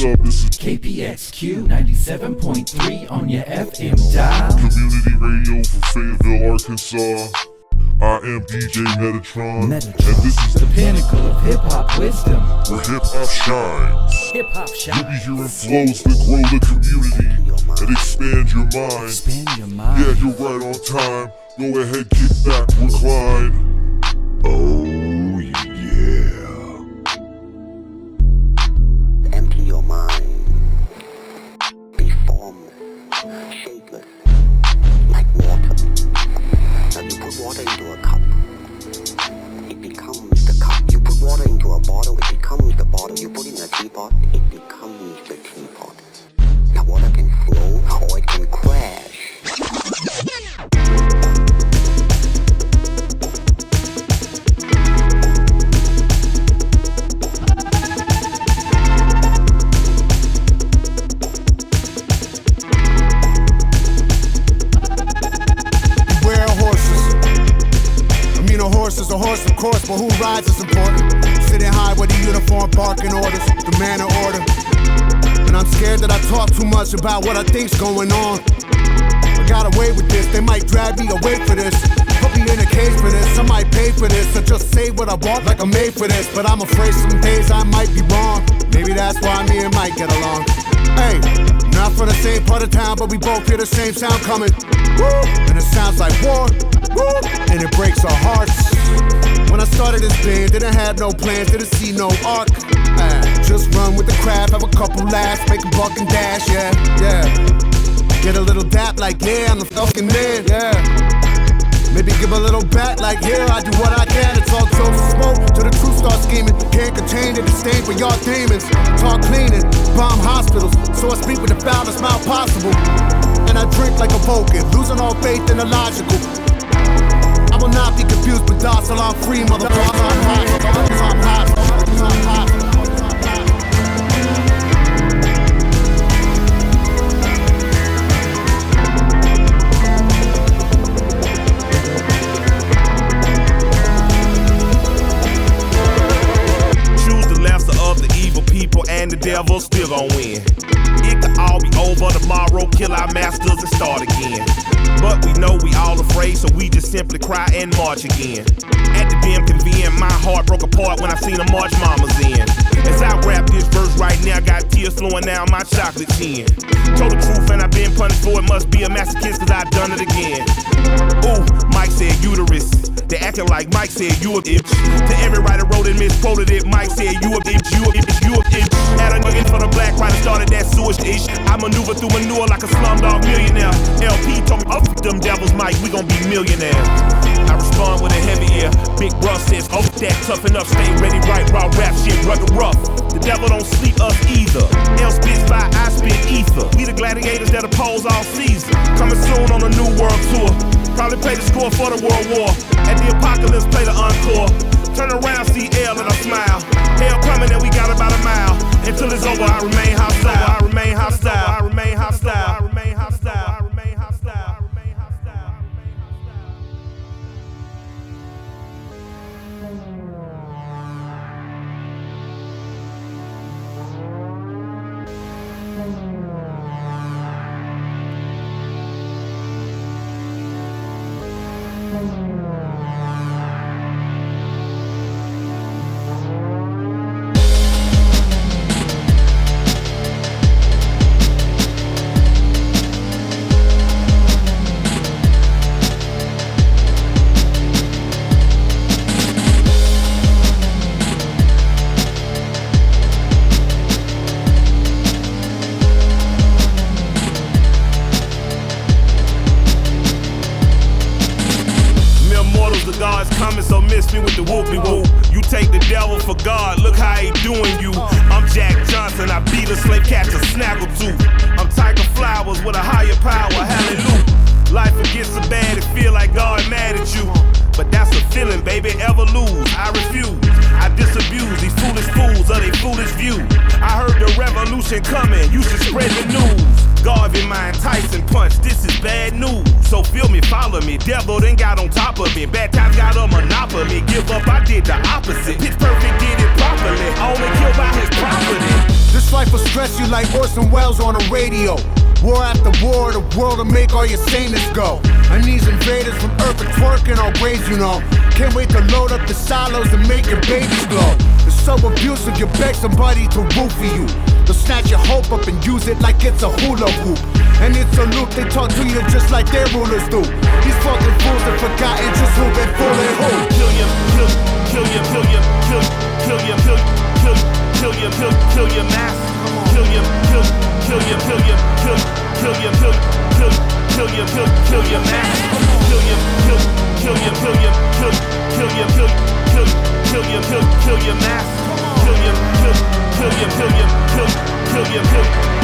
what's up? This is KPXQ 97.3 on your FM dial. Community Radio from Fayetteville, Arkansas. I am DJ Metatron, and this is the pinnacle of hip-hop wisdom, where hip-hop shines. Hip-hop shines. You'll be hearing flows that grow the community and expand your mind. Expand your mind. Yeah, you're right on time. Go ahead, kick back, recline. Oh yeah. Empty your mind. Be formless, shapeless, like water. Now you put water into a cup, it becomes the cup. You put water into a bottle, it becomes the bottle. You put it in a teapot, it becomes the teapot. Now water can flow or it can crash. Horse is a horse, of course, but who rides is important. Sitting high with the uniform, barking orders, the man of order. And I'm scared that I talk too much about what I think's going on. I got away with this, they might drag me away for this. Put me in a cage for this, I might pay for this. Or just say what I want like I'm made for this. But I'm afraid some days I might be wrong. Maybe that's why me and Mike get along. Hey, not from the same part of town, but we both hear the same sound coming. Woo! And it sounds like war. Woo! And it breaks our hearts. When I started this band, didn't have no plans, didn't see no arc. Just run with the crowd, have a couple laughs, make a buck and dash, yeah. Get a little dap like, yeah, I'm the fucking man, yeah. Maybe give a little back like, yeah, I do what I can. It's all jokes and smoke till the truth starts scheming. Can't contain the disdain for y'all demons. Talk cleaning, bomb hospitals, so I speak with the foulest mouth possible. And I drink like a Vulcan, losing all faith in the logical. I will not be confused with docile, I'm free, motherfucker. I'm hot. Choose the lesser of the evil people and the devil still gon' win. It could all be over tomorrow, kill our masters and start again. But we know we all afraid, so we just simply cry and march again. At the damn convene, my heart broke apart when I seen the March Mamas in. As I rap this verse right now, got tears flowing down my chocolate chin. Told the truth and I've been punished for it, must be a masochist cause I done it again. Ooh, Mike said uterus. They acting like Mike said you a bitch. To every writer wrote and misquoted it, Mike said you a bitch, you a bitch, you a bitch. Had a nugget for the black writer, started that sewage ish. I maneuver through manure like a slumdog millionaire. LP told me, up them devils, Mike, we gon' be millionaires. I respond with a heavy ear. Big bro says, oh, that toughen up, stay ready, right, raw rap shit, rugged rough. The devil don't sleep us either. L spits fire, I spit ether. We the gladiators that oppose all season. Coming soon on a new world tour. Probably play the score for the World War. At the apocalypse, play the encore. Turn around, see L and I smile. Hell coming and we got about a mile. Until it's over, I remain hostile. I remain hostile. I remain hostile. I remain hostile. I remain hostile. I remain hostile. So miss me with the whoopie-whoop. You take the devil for God, look how he doing you. I'm Jack Johnson, I beat a slave catcher, snaggletooth. I'm Tiger Flowers with a higher power, hallelujah. Life will get so bad it feel like God mad at you. But that's a feeling, baby, ever lose. I refuse, I disabuse these foolish fools of their foolish view. I heard the revolution coming, you should spread the news. Garvey, my enticing punch, this is bad news. So feel me, follow me, devil then got on top of me. Bad times got a monopoly, give up, I did the opposite. Pitch perfect, did it properly, only killed by his property. This life will stress you like Orson Welles on the radio. War after war, the world will make all your saneness go. And these invaders from Earth are twerking on graves, you know. Can't wait to load up the silos and make your babies glow. It's so abusive, you beg somebody to root for you. They'll snatch your hope up and use it like it's a hula hoop. And it's a loop, they talk to you just like their rulers do. These fucking fools have forgotten just who been fooling who. Kill you, kill you, kill you, kill you, kill you, kill your mask. Kill you, kill you, kill you, kill you, kill your mask. Kill you, kill you, kill you, kill you, kill your mask. Kill you, kill you, kill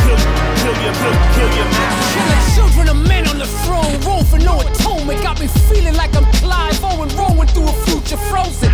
you, kill your mask. Killing children of men on the throne, roll for no atonement. Got me feeling like I'm Clive Owen, rolling through a future frozen.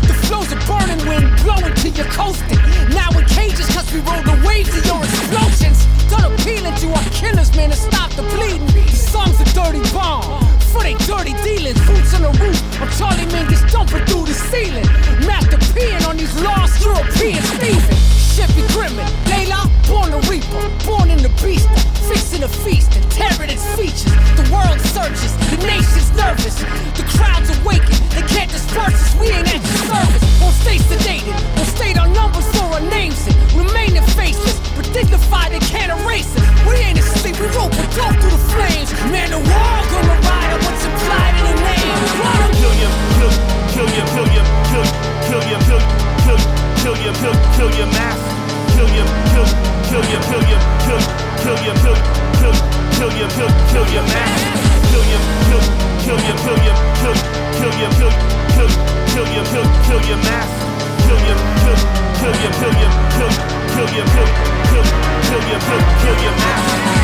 The flows of burning wind blowing till you're coasting. Now in cages cause we roll the waves of your explosions. Done appealing to our killers, man, to stop the bleeding. The song's a dirty bomb for they dirty dealings. Boots on the roof, I'm Charlie Mingus jumping through the ceiling. Master peeing on these lost European thieving. Shit be grimmin', Layla, born a reaper, born in the beast, fixing a feast and tearing its features. The world searches, the nation's nervous, the crowd's awakened, they can't disperse us, we ain't at your service. Won't stay sedated, won't state our numbers for our names and remaining faceless, but dignified they can't erase us. We ain't asleep, we rope and go through the flames. Man, the war gonna ride on what's implied in the name. Kill you, kill you, kill you, kill you, kill your mask. Kill you, kill you, kill you, kill you, kill your mask. Kill you, kill you, kill you, kill you, kill your mask. Kill you, kill you, kill you, kill your mask.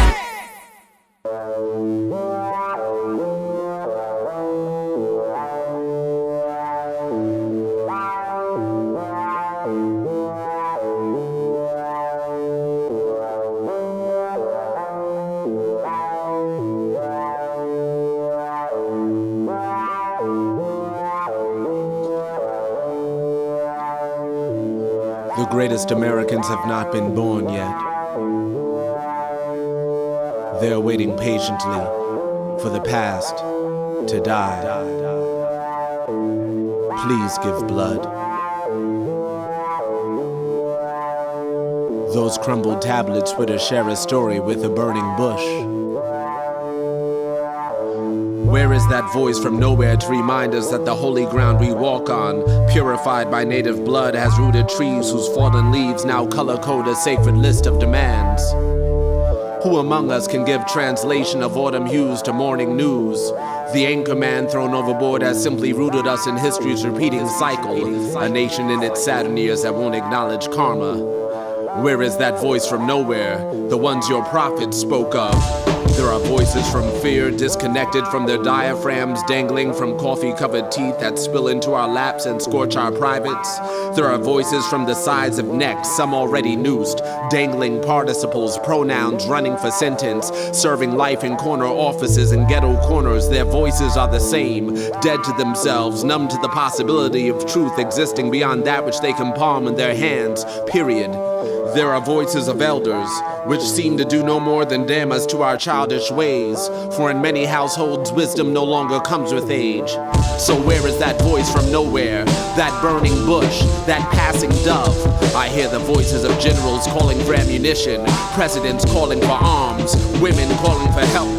The greatest Americans have not been born yet. They're waiting patiently for the past to die. Please give blood. Those crumbled tablets would share a story with a burning bush. Where is that voice from nowhere to remind us that the holy ground we walk on, purified by native blood, has rooted trees whose fallen leaves now color code a sacred list of demands? Who among us can give translation of autumn hues to morning news? The anchor man thrown overboard has simply rooted us in history's repeating cycle, a nation in its saddened years that won't acknowledge karma. Where is that voice from nowhere, the ones your prophets spoke of? There are voices from fear, disconnected from their diaphragms, dangling from coffee-covered teeth that spill into our laps and scorch our privates. There are voices from the sides of necks, some already noosed, dangling participles, pronouns running for sentence, serving life in corner offices and ghetto corners. Their voices are the same, dead to themselves, numb to the possibility of truth existing beyond that which they can palm in their hands, period. There are voices of elders, which seem to do no more than damn us to our childish ways, for in many households wisdom no longer comes with age. So where is that voice from nowhere, that burning bush, that passing dove? I hear the voices of generals calling for ammunition, presidents calling for arms, women calling for help.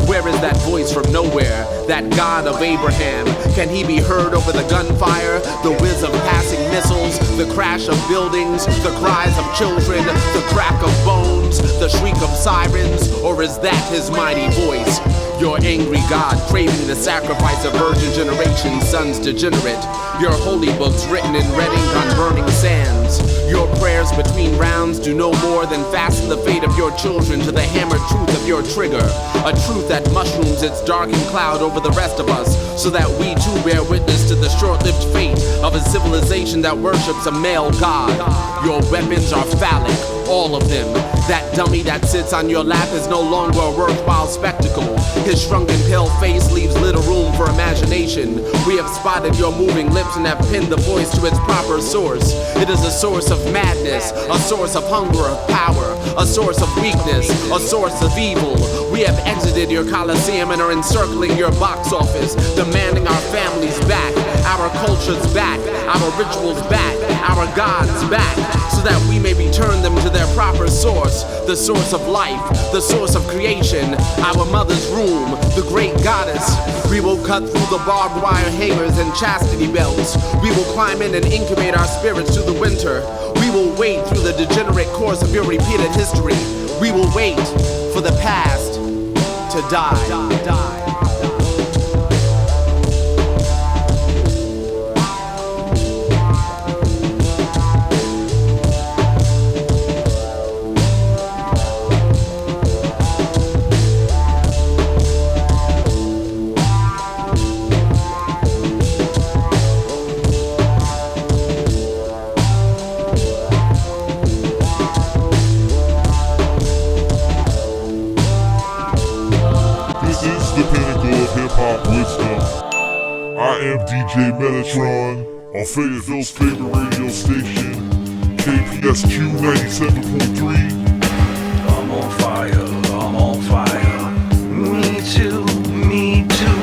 Where is that voice from nowhere, that God of Abraham? Can he be heard over the gunfire, the whiz of passing missiles, the crash of buildings, the cries of children, the crack of bones, the shriek of sirens? Or is that his mighty voice? Your angry God craving the sacrifice of virgin generations, sons degenerate. Your holy books written in red ink on burning sands. Your prayers between rounds do no more than fasten the fate of your children to the hammered truth of your trigger. A truth that mushrooms its darkened cloud over the rest of us, so that we too bear witness to the short-lived fate of a civilization that worships a male god. Your weapons are phallic, all of them. That dummy that sits on your lap is no longer a worthwhile spectacle. His shrunken pale face leaves little room for imagination. We have spotted your moving lips and have pinned the voice to its proper source. It is a source of madness, a source of hunger, of power, a source of weakness, a source of evil. We have exited your coliseum and are encircling your box office, demanding our families back, our cultures back, our rituals back, our gods back, so that we may return them to their proper source, the source of life, the source of creation, our mother's room, the great goddess. We will cut through the barbed wire hangers and chastity belts. We will climb in and incubate our spirits through the winter. We will wait through the degenerate course of your repeated history. We will wait for the past to die. This is the pinnacle of hip-hop wisdom. I am DJ Metatron on Fayetteville's favorite radio station, KPSQ 97.3. I'm on fire, I'm on fire. Me too, me too.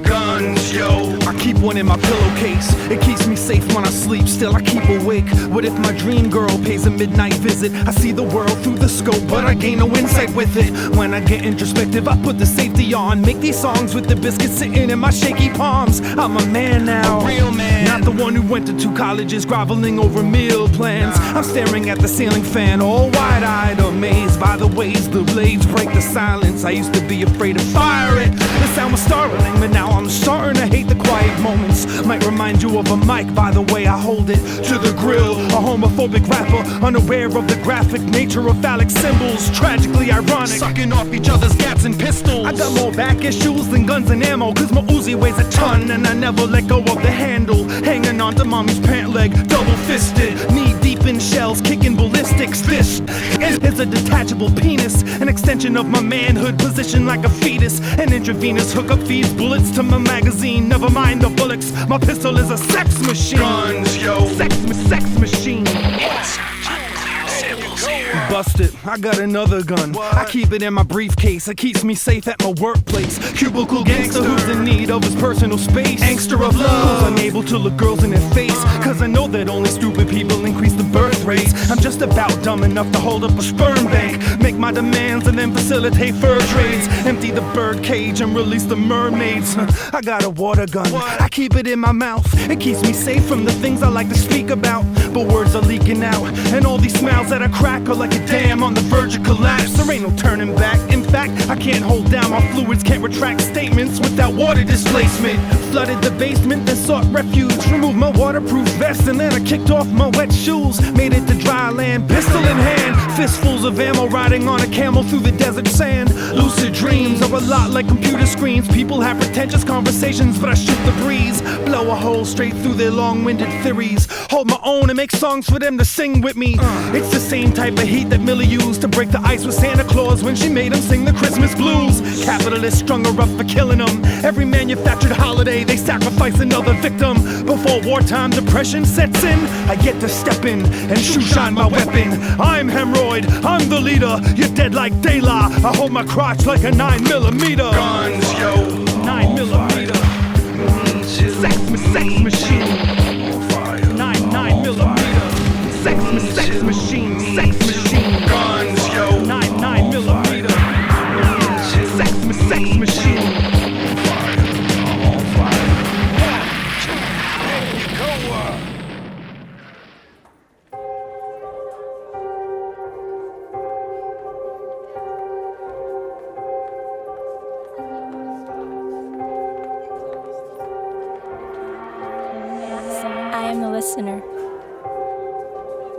Guns, yo. I keep one in my pillowcase. It keeps me safe when I sleep. Still I keep awake. What if my dream girl pays a midnight visit? I see the world through the scope, but I gain no insight with it. When I get introspective, I put the safety on. Make these songs with the biscuits sitting in my shaky palms. I'm a man now, a real man. Not the one who went to 2 colleges, groveling over meal plans. I'm staring at the ceiling fan, all wide-eyed, amazed by the ways the blades break the silence. I used to be afraid to fire it. The sound was startling, but now I'm starting to hate the quiet moments. Might remind you of a mic by the way I hold it to the grill. A homophobic rapper, unaware of the graphic nature of phallic symbols. Tragically ironic, sucking off each other's gats and pistols. I got more back issues than guns and ammo, cause my Uzi weighs a ton, and I never let go of the handle. Hanging on to mommy's pant leg, double-fisted, knee-deep in shells, kicking ballistics. This is a detachable penis, an extension of my manhood, positioned like a fetus. An intravenous hookup feeds bullets to my magazine. Never mind the bullets, my pistol is a sex machine. Guns, yo. Sex machine. Busted, I got another gun. I keep it in my briefcase, it keeps me safe at my workplace. Cubicle gangster who's in need of his personal space. Angster of love, who's unable to look girls in their face, cause I know that only stupid people increase the birth rates. I'm just about dumb enough to hold up a sperm bank, make my demands and then facilitate fur trades. Empty the bird cage and release the mermaids. I got a water gun, I keep it in my mouth. It keeps me safe from the things I like to speak about, but words are leaking out, and all these smiles that I crack are like a dam on the verge of collapse. There ain't no turning back. In fact, I can't hold down my fluids, can't retract statements without water displacement. Flooded the basement, then sought refuge. Removed my waterproof vest, and then I kicked off my wet shoes. Made it to dry land, pistol in hand, fistfuls of ammo, riding on a camel through the desert sand. Lucid dreams are a lot like computer screens. People have pretentious conversations, but I shoot the breeze, blow a hole straight through their long-winded theories. Hold my own and make songs for them to sing with me. It's the same type of heat that Millie used to break the ice with Santa Claus when she made him sing the Christmas blues. Capitalists strung her up for killing them. Every manufactured holiday they sacrifice another victim. Before wartime depression sets in, I get to step in and shoe shine my weapon. I'm hemorrhoid, I'm the leader. You're dead like daylight. I hold my crotch like a 9mm. Guns, yo. 9mm. Sex machine. 9mm. Sex machine. Sex machine. Guns, yo. 9mm. Sex machine. I am the listener.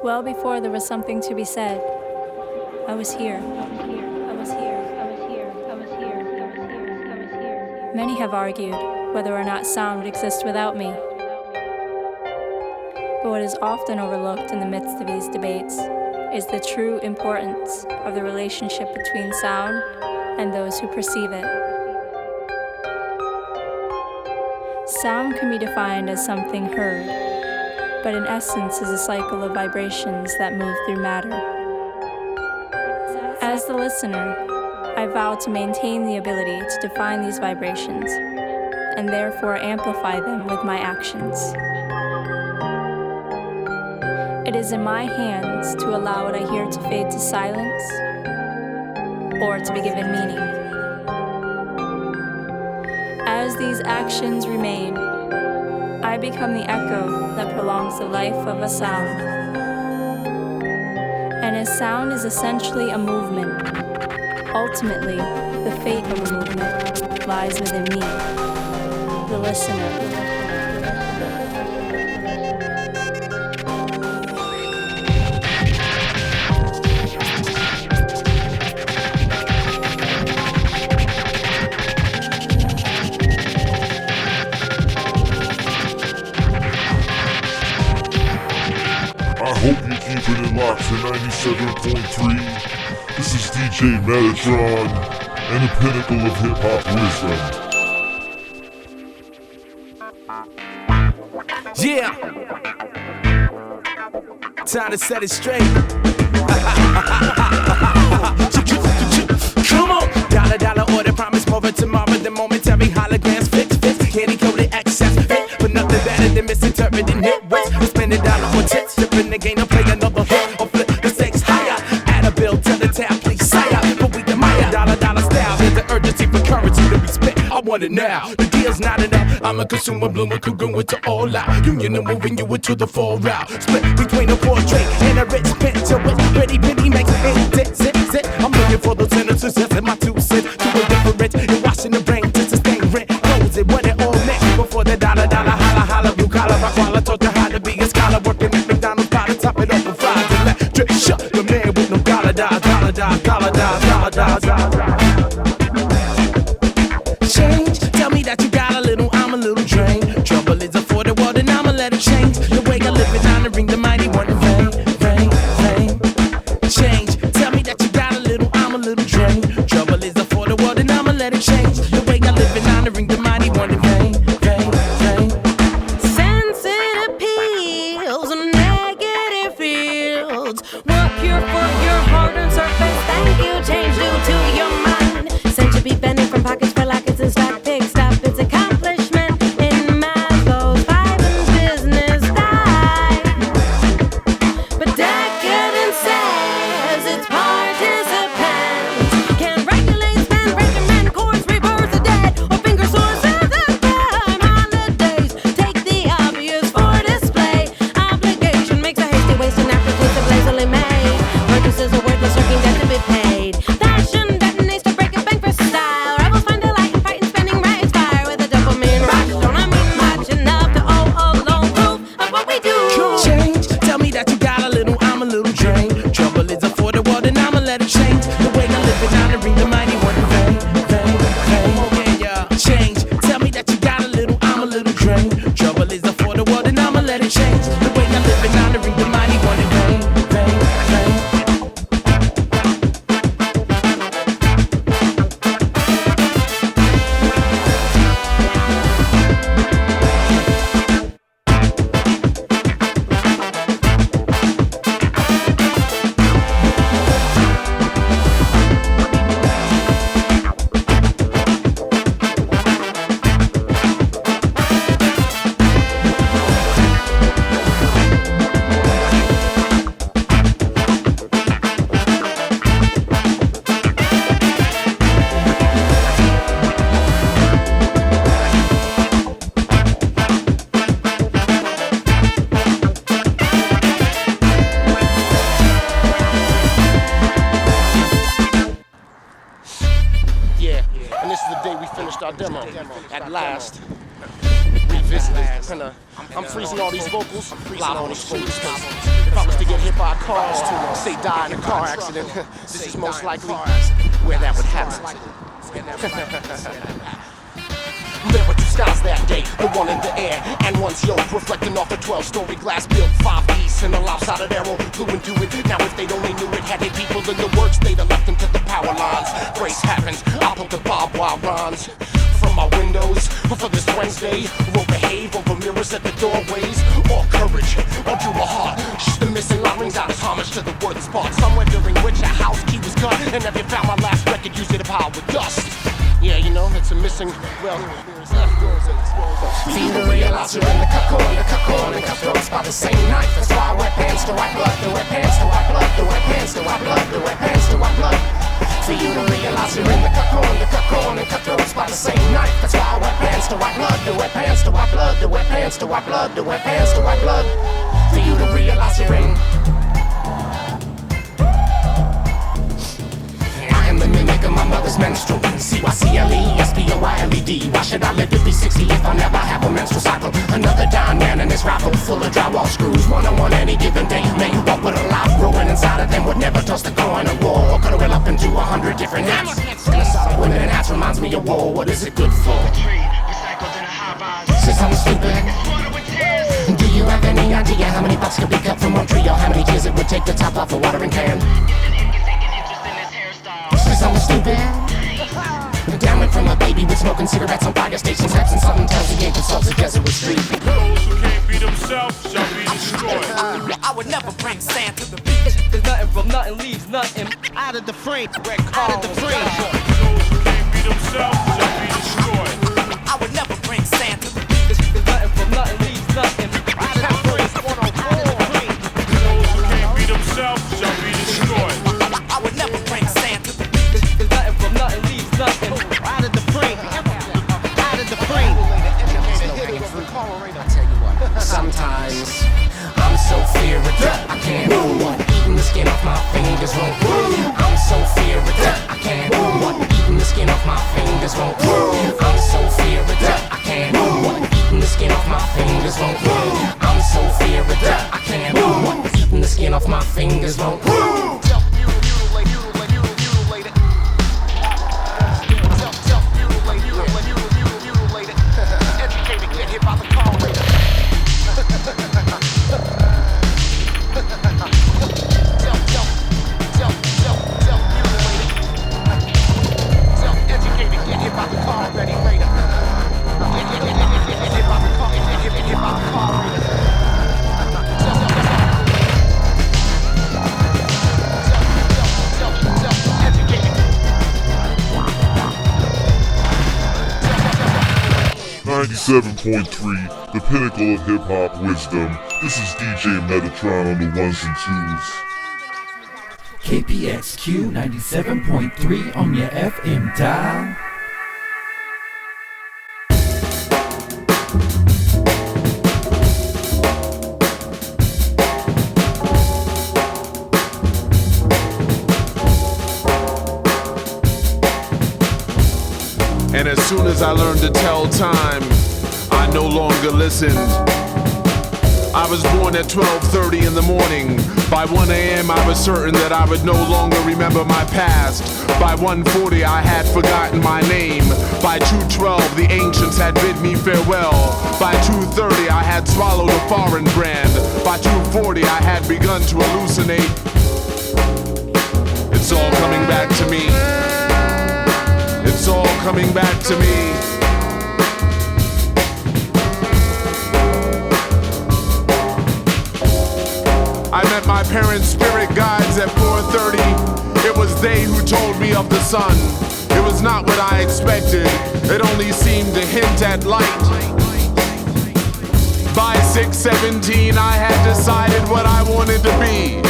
Well before there was something to be said, I was here. Many have argued whether or not sound would exist without me. But what is often overlooked in the midst of these debates is the true importance of the relationship between sound and those who perceive it. Sound can be defined as something heard, but in essence is a cycle of vibrations that move through matter. As the listener, I vow to maintain the ability to define these vibrations and therefore amplify them with my actions. It is in my hands to allow what I hear to fade to silence or to be given meaning. As these actions remain, I become the echo that prolongs the life of a sound. And as sound is essentially a movement, ultimately, the fate of a movement lies within me, the listener. I hope you're keeping it locked to 97.3. This is DJ Metatron and the Pinnacle of hip-hop wisdom. Yeah! Time to set it straight. Come on! Dollar order, promise more of tomorrow than momentary holograms. Fix, candy coated excess. Fit, but nothing better than misinterpreting hit ways. We spend a dollar on tips, flipping the game, and play another hit, or flip the stakes higher. Add a bill to the tab, please sire. But we admire dollar style. There's the urgency for currency to be spent. I want it now. The deal's not enough. I'm a consumer, bloomer, congruent to all out. Union and moving you into the full route. Split between a portrait and a rich picture with pretty penny makes it zip. I'm looking for those sentences, just in my 2 cents to a different and washing the brain to sustain rent. Knows it what it all meant before the dollar holla blue collar rock while I taught you how to be a scholar working at McDonald's by the top it up and fries electric shut the man with no dollar dollar. Change, tell me that you got a little, I'm a little drained. Trouble is afoot the world and I'ma let it change. The way I live it, honoring the mighty one in vain. Change, tell me that you got a little, I'm a little drained. Trouble is afoot the world and I'ma let it change. The way I live it, honoring the mighty one in vain. Sensitive appeals and negative fields. What pure for your heart and surface? Thank you, change due to your mind. Sent to be bending from pockets for lackets and stock pick stop. It's accomplishment in math, both 5 and business die. But decadence says it's participants can regulate, spend, recommend, course, reverse the dead, or finger sources of crime. Holidays take the obvious for display. Obligation makes a hasty waste and aftertaste of lazily made. Purchases are worthless, lurking debt to be paid. Fashion detonates to break a bank for style. Rebels find delight in fighting, spending rags fire with a dopamine rush. Don't I mean much enough to alone proof of what we do? Change, tell me that you got a little, I'm a little drained. Trouble is afoot the world and I'ma let it change. The way I live it, honoring the mighty one in vain. Change, tell me that you got a little, I'm a little drained. Trouble is afoot the world and I'ma let it change. The way I live it, honoring the mighty one in vain. And this is the day we finished our demo. At last, revisited I'm freezing all these vocals, live on these vocals. If I was to get hit by a car, say die in a car accident, this is most likely where that would happen. There were two skies that day, the one in the air and one's yoke, reflecting off a 12-story glass built 5 piece and a louse out of arrow flew into it. Now if they'd only knew it, had they people in the works, they'd have left them to the power lines. Grace happens, I pulled the barbed wire runs from my windows for this Wednesday. Will behave over mirrors at the doorways. All courage, or do a heart. Just the missing line rings out as homage to the worthless part. Somewhere during which a house key was cut, and have you found my last record? Used it to power with dust. Yeah, you know, it's a missing, well, for you to realize you're in the cocoon and cutthroats by the same knife. That's why I wear pants to wipe blood, to wear pants to wipe blood, to wear pants to wipe blood, to wear pants to wipe blood. For you to realize you're in the cocoon and cutthroats by the same knife. That's why I wear pants to wipe blood, to wear pants to wipe blood, to wear pants to wipe blood, to wear pants to wipe blood. For you to realize you're in. I am the mimic of my mother's menstrual. CYCLE, why should I live to be 60 if I never have a menstrual cycle? Another dying man in this rifle full of drywall screws. One-on-one any given day. May you walk with a life growing inside of them. Would never toss the coin of war or cut a up into 100 different hats. And a side of women and hats reminds me of war. What is it good for? Since I'm stupid. Do you have any idea how many bucks could be cut from one tree, or how many years it would take to top off a watering can? Since I'm stupid. Down went from a baby with smoking cigarettes on fire stations, hats and something tells the game themselves a Jesuit street. Those who can't be themselves shall be destroyed. I would never bring sand to the beach. There's nothing from nothing leaves nothing out of the frame. Out of the frame. Those who can't be themselves shall be destroyed. I would never bring sand to the beach. There's nothing from nothing leaves nothing out of the frame. Those who can't be themselves shall be destroyed. I would never bring sand to the beach. There's nothing from nothing leaves nothing out of the frame. Out of the frame. Sometimes I'm so fear of death, I can't do what? Eating the skin off my fingers won't do. I'm so fear of death, I can't do what? Eating the skin off my fingers won't do. I'm so fear of death, I can't do what? Eating the skin off my fingers won't do. I'm so fear of death, I can't do what? Eating the skin off my fingers won't do. Educated, get hit by the car later. Self-educated, get hit by the car already later. Get hit by the car, get hit by the car later. Self-educated. 97.3, the pinnacle of hip-hop wisdom. This is DJ Metatron on the ones and twos. KPXQ 97.3 on your FM dial. And as soon as I learned to tell time, I no longer listened. I was born at 12:30 in the morning. By 1 a.m. I was certain that I would no longer remember my past. By 1:40 I had forgotten my name. By 2:12 the ancients had bid me farewell. By 2:30 I had swallowed a foreign brand. By 2:40 I had begun to hallucinate. It's all coming back to me. It's all coming back to me. I met my parents' spirit guides at 4:30. It was they who told me of the sun. It was not what I expected. It only seemed to hint at light. By 6:17 I had decided what I wanted to be.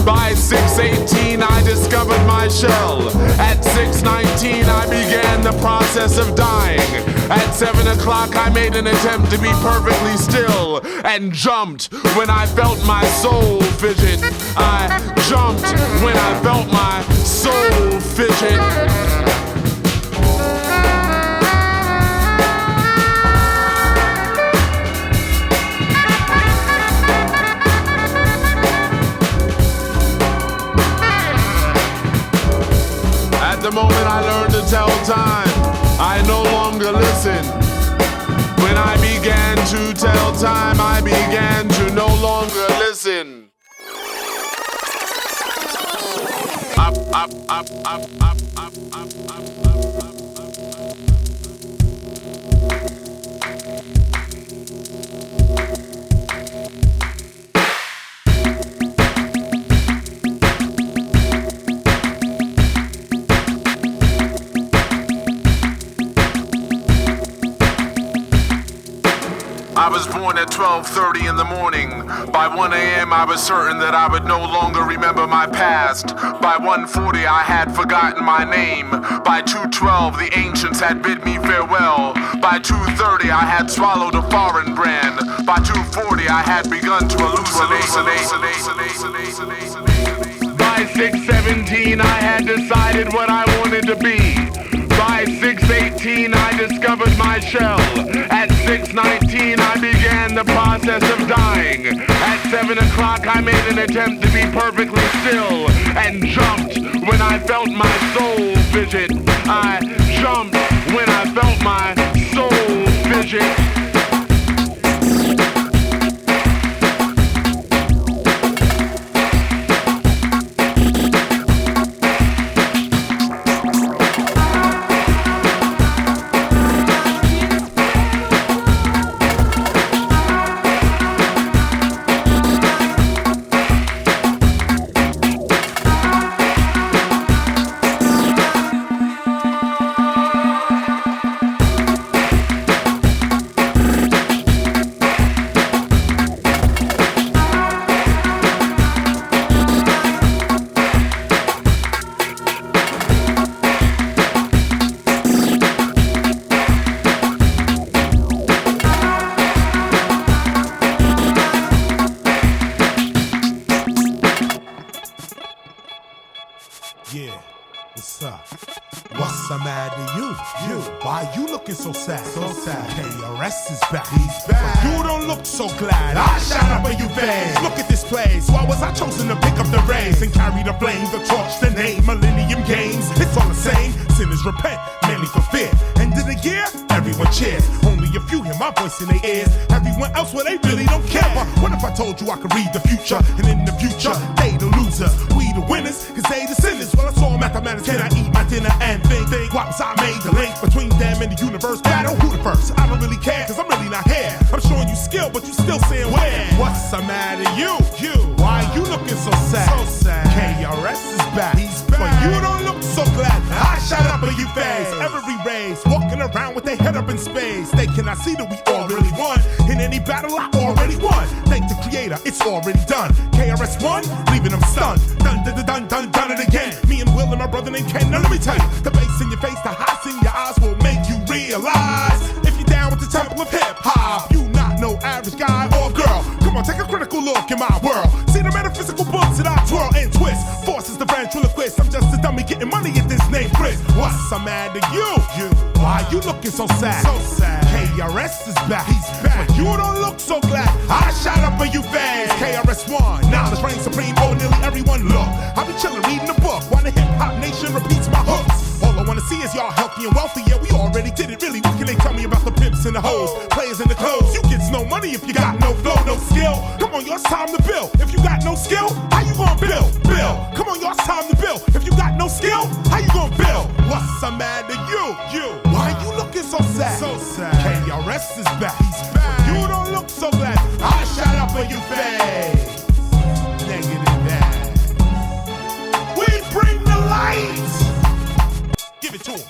By 6:18 I discovered my shell. At 6:19 I began the process of dying. At 7 o'clock I made an attempt to be perfectly still and jumped when I felt my soul fidget. I jumped when I felt my soul fidget. the moment I learned to tell time, I no longer listened. When I began to tell time, I began to no longer listen. Up, up, up, up, up, up, up, up. I was born at 12:30 in the morning. By 1 a.m. I was certain that I would no longer remember my past. By 1:40 I had forgotten my name. By 2:12 the ancients had bid me farewell. By 2:30 I had swallowed a foreign brand. By 2:40 I had begun to hallucinate. By 6:17 I had decided what I wanted to be. By 6:18 I discovered my shell. At 6:19 I began the process of dying. At 7 o'clock I made an attempt to be perfectly still and jumped when I felt my soul fidget. I jumped when I felt my soul fidget. Yeah, what's up? What's the matter you? Why you looking so sad? So sad. KRS is back. He's back. But you don't look so glad. I shot up in you veins. Look at this place. Why was I chosen to pick up the reins and carry the flame, the torch, the name, Millennium Games? It's all the same. Sinners repent, mainly for fear. End of the year, everyone cheers. Only a few hear my voice in their ears. Everyone else, well, they really don't care. But what if I told you I could read the future? And in the future, they the losers, we the winners, cause they the sinners. Well, it's all mathematics. Can I eat my dinner and think? What was I made? The link between them and the universe battle? Who the first? I don't really care, cause I'm really not here. I'm showing you skill, but you still saying where? What's the matter you? Why you looking so sad? So sad. KRS is back. He's back. But you don't look so glad. I shot up in you face. Every race, walking around with their head up in space. They cannot see that we already won. In any battle, I already won. Thank the creator, it's already done. KRS won, leaving them stunned. Done it again. Me and Will and my brother named Ken. Now let me tell you, the bass in your face, the highs in your eyes will make you realize. If you're down with the temple of hip hop, you not no average guy or girl. Come on, take a critical look in my world. See the metaphysical books that I twirl and twist. Forces the ventriloquist. I'm just a dummy getting money at this name, Chris. What's the matter you? Why you looking so sad? So sad. KRS is back. He's back. But you don't look so glad. I shot up in you fast. KRS won. Knowledge reigns supreme. Oh, nearly everyone look. I be chilling reading the book while the hip hop nation repeats my hooks. All I wanna see is y'all healthy and wealthy. Yeah, we already did it. Really, what can they tell me about the pimps and the hoes, players and the clothes? You get no money if you got no flow, no skill. Come on, y'all, it's time to build. If you got no skill, how you gonna build? Come on, y'all, it's time to build. If you got no skill, how you gonna build? What's the matter you? Why you looking so sad? So sad. KRS is back. He's back. You don't look so glad. I shot up in your face. Negative that. We bring the light. Give it to him.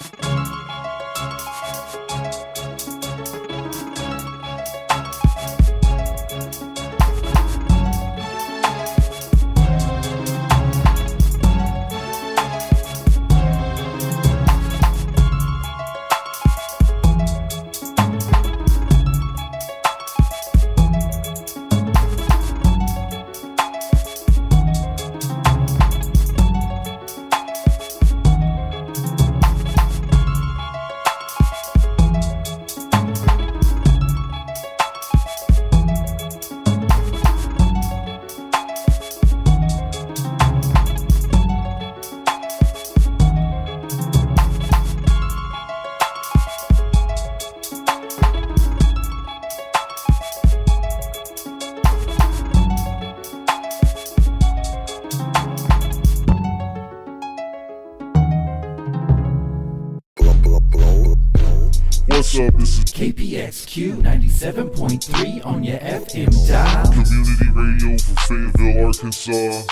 up? This is KPXQ 97.3 on your FM dial. Community Radio from Fayetteville, Arkansas.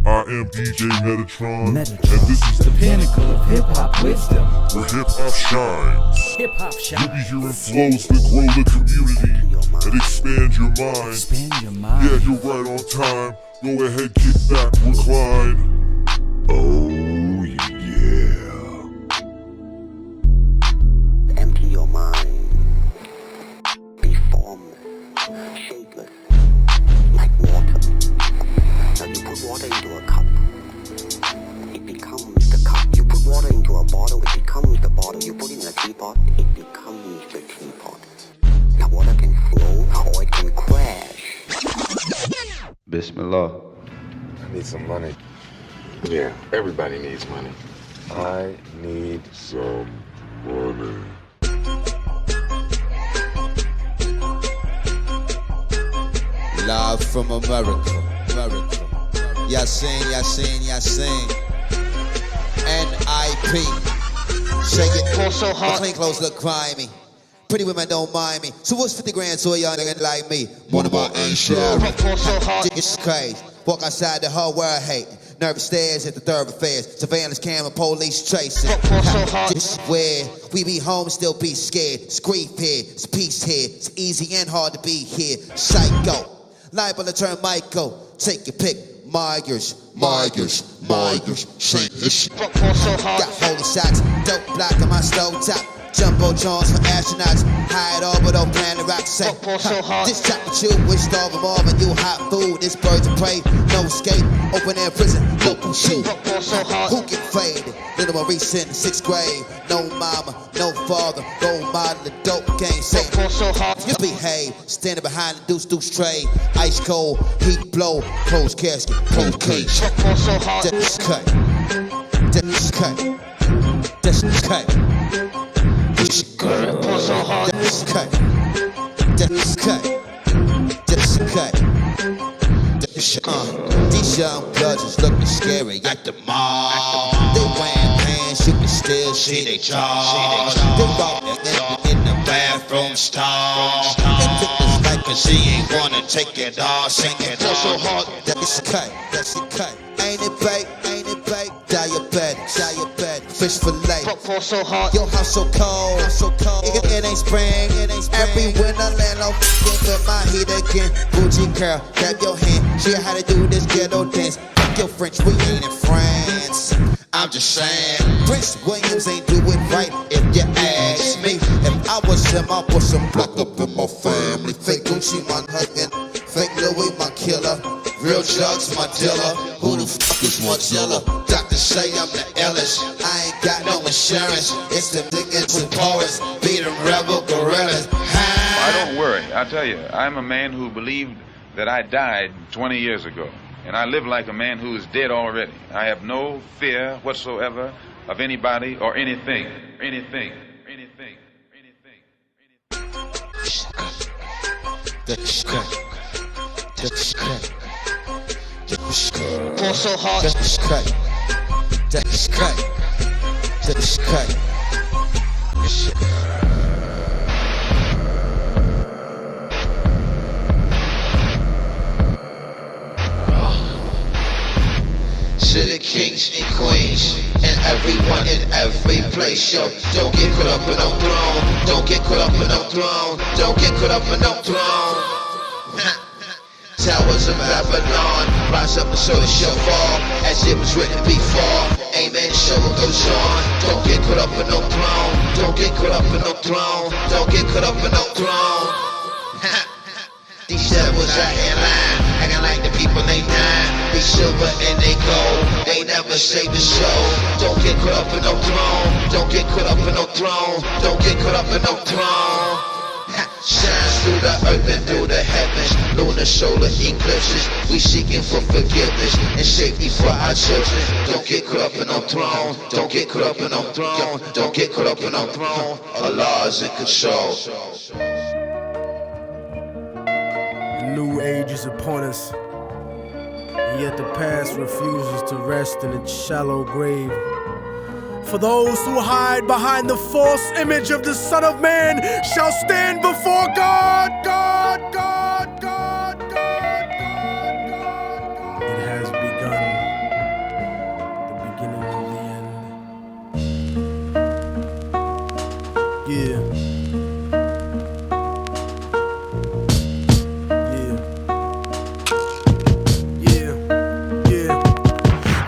I am DJ Metatron, and this is the pinnacle of hip-hop wisdom, where hip-hop shines. Hip-hop shines. You'll be hearing flows that grow the community and expand your mind. Expand your mind. Yeah, you're right on time. Go ahead, kick back, recline. Oh yeah. Empty your mind. Be formless, shapeless, like water. Now you put water into a cup, it becomes the cup. You put water into a bottle, it becomes the bottle. You put it in a teapot, it becomes the teapot. Now water can flow or it can crash. Bismillah. I need some money. Yeah, everybody needs money. I need some money. Live from America. Yasin, Yasin, Yasin. N.I.P. Shake it, pull so hard. My clean clothes look grimy. Pretty women don't mind me. So what's 50 grand to a young nigga like me? One of my ain't sure. Pull so hard. It's crazy. Walk outside the whole world hating. Nervous stares at the third affairs. Surveillance camera, police tracing. This is where we be home, still be scared. It's grief here, it's peace here. It's easy and hard to be here. Psycho. Liable to turn Michael. Take your pick. Myers. Shake this. Got holy shots. Dope block on my stove top. Jumbo Jones for astronauts. Hide orbital planet rock. Say, this chop with you, we starve them all, and you hot food. This birds of prey, no escape. Open air prison, local shoot. Who get faded? Little Maurice in the 6th grade. No mama, no father. Role model, the dope game. Say, you behave. Standing behind the deuce trade. Ice cold, heat blow. Closed casket, closed cage. That's cut. That's cut. That's cut. That's cut. That's cut. That's cut. These young bloods looking scary at the mall. They wearing pants, you can still see they jaws. They rockin' in the bathroom stall. They took this like 'cause she ain't wanna take it all. Sing it all so hard. That's cut. That's cut. Ain't it bait? Ain't it bait? Diabetic. Fish fillet. So hard. Yo, house so cold. It ain't spring. Every winter landlord with my heat again. Bougie girl, grab your hand. She how to do this ghetto dance. Fuck your French, we ain't in France. I'm just saying, Prince Williams ain't do it right if you ask me. If I was him, I'd put some block up in my family. Fake Gucci, my husband. Fake Louis, my killer. Real drugs, my dealer. Who the fuck is Margella? Doctors say I'm the illest. I ain't got no insurance. It's the niggas and poets. Beat them rebel gorillas. Don't worry. I'll tell you, I'm a man who believed that I died 20 years ago. And I live like a man who is dead already. I have no fear whatsoever of anybody or anything. Pull so hard. That's cut. To the kings and queens and everyone in every place, yo. Don't get caught up in no throne. Don't get caught up in no throne. Don't get caught up in no throne. Towers of Babylon rise up and so the show fall as it was written before. Amen. Show goes on. Don't get caught up in no throne. Don't get caught up in no throne. Don't get caught up in no throne. These devils out here lying, acting like the people ain't dying. They silver and they gold, they never save the soul. Don't get caught up in no throne. Don't get caught up in no throne. Don't get caught up in no throne. Shines through the earth and through the heavens. Lunar solar eclipses. We seeking for forgiveness and safety for our children. Don't get caught up in no throne. Don't get caught up in no throne. Don't get caught up in no throne. Allah is in control. New age is upon us, and yet the past refuses to rest in its shallow grave. For those who hide behind the false image of the Son of Man shall stand before God. It has begun. The beginning of the end. Yeah.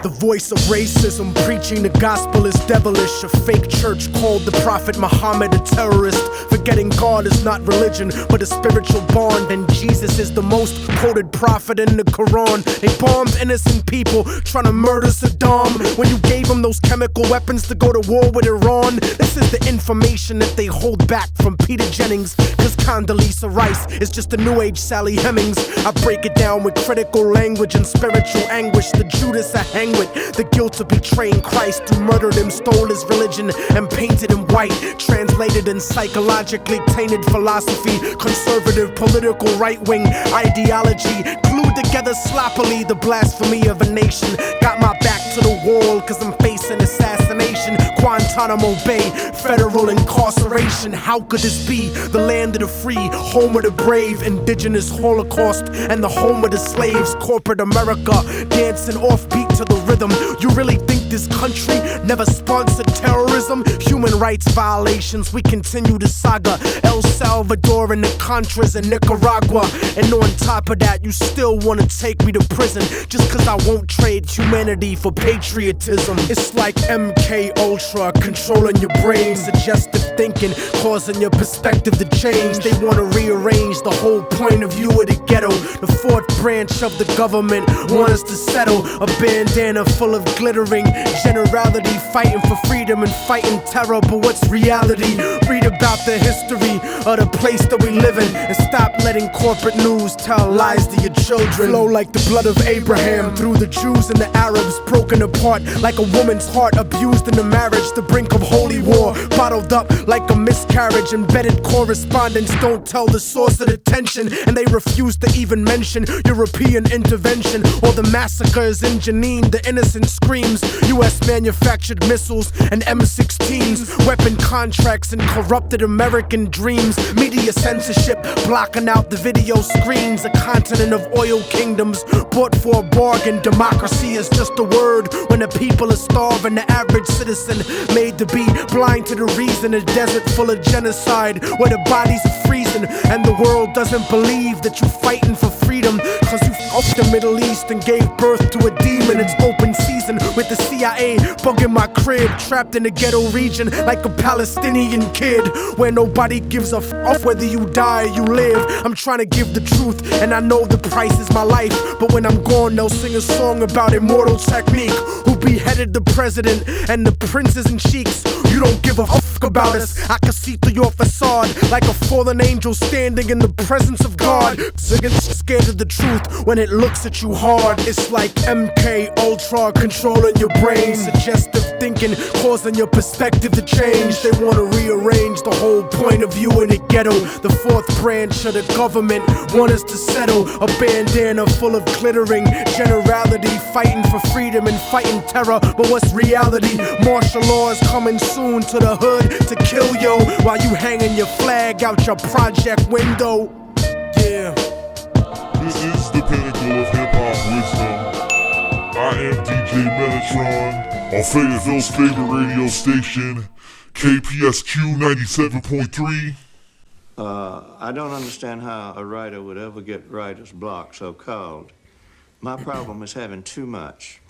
The voice of racism, preaching the gospel is devilish. A fake church called the Prophet Muhammad a terrorist. Forgetting God is not religion, but a spiritual bond. And Jesus is the most quoted prophet in the Quran. They bombed innocent people, trying to murder Saddam. When you gave them those chemical weapons to go to war with Iran. This is the information that they hold back from Peter Jennings. Cause Condoleezza Rice is just a new age Sally Hemings. I break it down with critical language and spiritual anguish. The Judas I hang with, the guilt of betraying Christ, who murdered him, stole his religion, and painted him white. Translated in psychologically tainted philosophy, conservative political right-wing ideology, glued together sloppily. The blasphemy of a nation got my back to the wall, cause I'm facing assassination. Guantanamo Bay, federal incarceration. How could this be? The land of the free, home of the brave, indigenous Holocaust, and the home of the slaves. Corporate America, dancing offbeat to the rhythm. You really think this country never sponsored terrorism? Human rights violations, we continue the saga. El Salvador and the Contras in Nicaragua. And on top of that, you still wanna take me to prison just cause I won't trade humanity for patriotism. It's like MK Ultra controlling your brain, suggestive thinking, causing your perspective to change. They wanna rearrange the whole point of view of the ghetto. The fourth branch of the government want us to settle. A bandana full of glittering generality, fighting for freedom and fighting terror. But what's reality? Read about the history of the place that we live in, and stop letting corporate news tell lies to your children. Flow like the blood of Abraham through the Jews and the Arabs, broken apart like a woman's heart, abused in the marriage, the brink of holy war, bottled up like a miscarriage. Embedded correspondence don't tell the source of the tension, and they refuse to even mention European intervention or the massacres in Jenin. The innocent screams, US manufactured missiles and M16s, weapon contracts and corrupted American dreams. Media censorship blocking out the video screens. A continent of oil kingdoms bought for a bargain. Democracy is just a word when the people are starving. The average citizen made to be blind to the reason. A desert full of genocide where the bodies are freezing, and the world doesn't believe that you're fighting for freedom, cause you f***ed the Middle East and gave birth to a demon. It's open season with the CIA bugging my crib, trapped in the ghetto region like a Palestinian kid, where nobody gives a f whether you die or you live. I'm trying to give the truth, and I know the price is my life, but when I'm gone they'll sing a song about immortal technique, who beheaded the president and the princes and sheiks. You don't give a f about us. I can see through your facade like a fallen angel standing in the presence of God. Scared of the truth when it looks at you hard. It's like MK Ultra controlling your brain, suggestive thinking causing your perspective to change. They wanna rearrange the whole point of view in the ghetto. The fourth branch of the government want us to settle. A bandana full of glittering generality, fighting for freedom and fighting terror. But what's reality? Martial law is coming soon to the hood to kill yo, while you hanging your flag out your project window. Yeah. This is the pinnacle of hip-hop wisdom. I am DJ Metatron on Fayetteville's favorite radio station, KPSQ 97.3. I don't understand how a writer would ever get writer's block, so called. My problem is having too much